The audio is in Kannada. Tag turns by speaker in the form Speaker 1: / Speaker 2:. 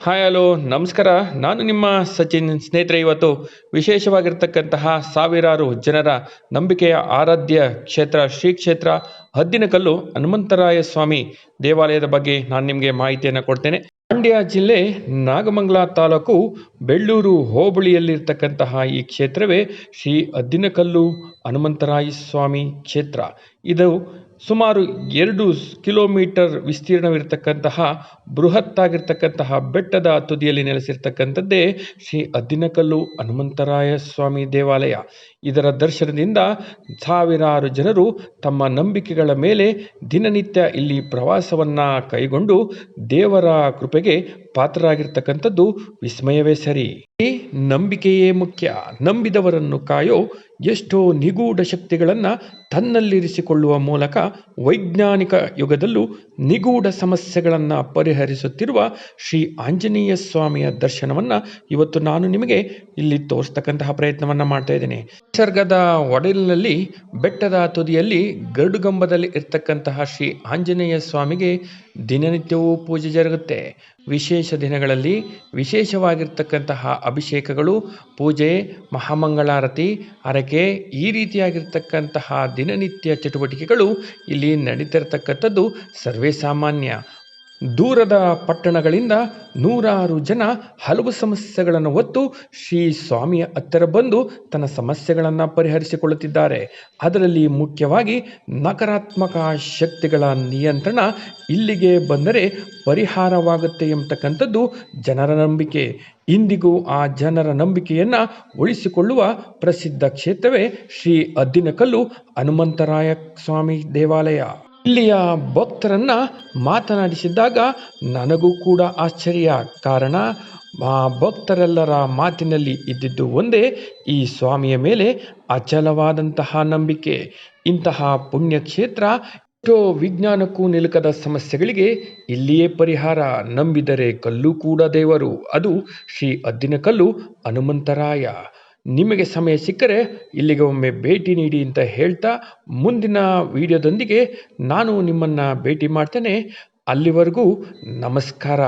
Speaker 1: ಹಾಯ್ ಹಲೋ ನಮಸ್ಕಾರ. ನಾನು ನಿಮ್ಮ ಸಚಿನ್. ಸ್ನೇಹಿತರೆ, ಇವತ್ತು ವಿಶೇಷವಾಗಿರ್ತಕ್ಕಂತಹ ಸಾವಿರಾರು ಜನರ ನಂಬಿಕೆಯ ಆರಾಧ್ಯ ಕ್ಷೇತ್ರ ಶ್ರೀ ಕ್ಷೇತ್ರ ಹದ್ದಿನಕಲ್ಲು ಹನುಮಂತರಾಯ ಸ್ವಾಮಿ ದೇವಾಲಯದ ಬಗ್ಗೆ ನಾನು ನಿಮಗೆ ಮಾಹಿತಿಯನ್ನು ಕೊಡ್ತೇನೆ. ಮಂಡ್ಯ ಜಿಲ್ಲೆ ನಾಗಮಂಗಲ ತಾಲೂಕು ಬೆಳ್ಳೂರು ಹೋಬಳಿಯಲ್ಲಿರ್ತಕ್ಕಂತಹ ಈ ಕ್ಷೇತ್ರವೇ ಶ್ರೀ ಹದ್ದಿನಕಲ್ಲು ಹನುಮಂತರಾಯ ಸ್ವಾಮಿ ಕ್ಷೇತ್ರ. ಇದು ಸುಮಾರು 2 ಕಿಲೋಮೀಟರ್ ವಿಸ್ತೀರ್ಣವಿರತಕ್ಕಂತಹ ಬೃಹತ್ತಾಗಿರ್ತಕ್ಕಂತಹ ಬೆಟ್ಟದ ತುದಿಯಲ್ಲಿ ನೆಲೆಸಿರ್ತಕ್ಕಂಥದ್ದೇ ಶ್ರೀ ಹದ್ದಿನಕಲ್ಲು ಹನುಮಂತರಾಯ ಸ್ವಾಮಿ ದೇವಾಲಯ. ಇದರ ದರ್ಶನದಿಂದ ಸಾವಿರಾರು ಜನರು ತಮ್ಮ ನಂಬಿಕೆಗಳ ಮೇಲೆ ದಿನನಿತ್ಯ ಇಲ್ಲಿ ಪ್ರವಾಸವನ್ನ ಕೈಗೊಂಡು ದೇವರ ಕೃಪೆಗೆ ಪಾತ್ರರಾಗಿರ್ತಕ್ಕಂಥದ್ದು ವಿಸ್ಮಯವೇ ಸರಿ. ಈ ನಂಬಿಕೆಯೇ ಮುಖ್ಯ. ನಂಬಿದವರನ್ನು ಕಾಯೋ ಎಷ್ಟೋ ನಿಗೂಢ ಶಕ್ತಿಗಳನ್ನು ತನ್ನಲ್ಲಿರಿಸಿಕೊಳ್ಳುವ ಮೂಲಕ ವೈಜ್ಞಾನಿಕ ಯುಗದಲ್ಲೂ ನಿಗೂಢ ಸಮಸ್ಯೆಗಳನ್ನು ಪರಿಹರಿಸುತ್ತಿರುವ ಶ್ರೀ ಆಂಜನೇಯ ಸ್ವಾಮಿಯ ದರ್ಶನವನ್ನು ಇವತ್ತು ನಾನು ನಿಮಗೆ ಇಲ್ಲಿ ತೋರಿಸ್ತಕ್ಕಂತಹ ಪ್ರಯತ್ನವನ್ನು ಮಾಡ್ತಾ ಇದ್ದೇನೆ. ನಿಸರ್ಗದ ಒಡಲಿನಲ್ಲಿ ಬೆಟ್ಟದ ತುದಿಯಲ್ಲಿ ಗರುಡುಗಂಬದಲ್ಲಿ ಇರ್ತಕ್ಕಂತಹ ಶ್ರೀ ಆಂಜನೇಯ ಸ್ವಾಮಿಗೆ ದಿನನಿತ್ಯವೂ ಪೂಜೆ ಜರುಗುತ್ತೆ. ವಿಶೇಷ ದಿನಗಳಲ್ಲಿ ವಿಶೇಷವಾಗಿರ್ತಕ್ಕಂತಹ ಅಭಿಷೇಕಗಳು, ಪೂಜೆ, ಮಹಾಮಂಗಳಾರತಿ, ಹರಕೆ ಈ ರೀತಿಯಾಗಿರ್ತಕ್ಕಂತಹ ದಿನನಿತ್ಯ ಚಟುವಟಿಕೆಗಳು ಇಲ್ಲಿ ನಡೀತಿರ್ತಕ್ಕಂಥದ್ದು ಸರ್ವೇ ಸಾಮಾನ್ಯ. ದೂರದ ಪಟ್ಟಣಗಳಿಂದ ನೂರಾರು ಜನ ಹಲವು ಸಮಸ್ಯೆಗಳನ್ನು ಹೊತ್ತು ಶ್ರೀ ಸ್ವಾಮಿಯ ಹತ್ತಿರ ಬಂದು ತನ್ನ ಸಮಸ್ಯೆಗಳನ್ನು ಪರಿಹರಿಸಿಕೊಳ್ಳುತ್ತಿದ್ದಾರೆ. ಅದರಲ್ಲಿ ಮುಖ್ಯವಾಗಿ ನಕಾರಾತ್ಮಕ ಶಕ್ತಿಗಳ ನಿಯಂತ್ರಣ ಇಲ್ಲಿಗೆ ಬಂದರೆ ಪರಿಹಾರವಾಗುತ್ತೆ ಎಂಬತಕ್ಕಂಥದ್ದು ಜನರ ನಂಬಿಕೆ. ಇಂದಿಗೂ ಆ ಜನರ ನಂಬಿಕೆಯನ್ನು ಉಳಿಸಿಕೊಳ್ಳುವ ಪ್ರಸಿದ್ಧ ಕ್ಷೇತ್ರವೇ ಶ್ರೀ ಹದ್ದಿನಕಲ್ಲು ಹನುಮಂತರಾಯ ಸ್ವಾಮಿ ದೇವಾಲಯ. ಇಲ್ಲಿಯ ಭಕ್ತರನ್ನ ಮಾತನಾಡಿಸಿದಾಗ ನನಗೂ ಕೂಡ ಆಶ್ಚರ್ಯ. ಕಾರಣ, ಆ ಭಕ್ತರೆಲ್ಲರ ಮಾತಿನಲ್ಲಿ ಇದ್ದಿದ್ದು ಒಂದೇ, ಈ ಸ್ವಾಮಿಯ ಮೇಲೆ ಅಚಲವಾದಂತಹ ನಂಬಿಕೆ. ಇಂತಹ ಪುಣ್ಯಕ್ಷೇತ್ರ ಎಷ್ಟೋ ವಿಜ್ಞಾನಕ್ಕೂ ನಿಲುಕದ ಸಮಸ್ಯೆಗಳಿಗೆ ಇಲ್ಲಿಯೇ ಪರಿಹಾರ. ನಂಬಿದರೆ ಕಲ್ಲು ಕೂಡ ದೇವರು, ಅದು ಶ್ರೀ ಹದ್ದಿನಕಲ್ಲು ಹನುಮಂತರಾಯ. ನಿಮಗೆ ಸಮಯ ಸಿಕ್ಕರೆ ಇಲ್ಲಿಗೆ ಒಮ್ಮೆ ಭೇಟಿ ನೀಡಿ ಅಂತ ಹೇಳ್ತಾ, ಮುಂದಿನ ವಿಡಿಯೋದೊಂದಿಗೆ ನಾನು ನಿಮ್ಮನ್ನು ಭೇಟಿ ಮಾಡ್ತೇನೆ. ಅಲ್ಲಿವರೆಗೂ ನಮಸ್ಕಾರ.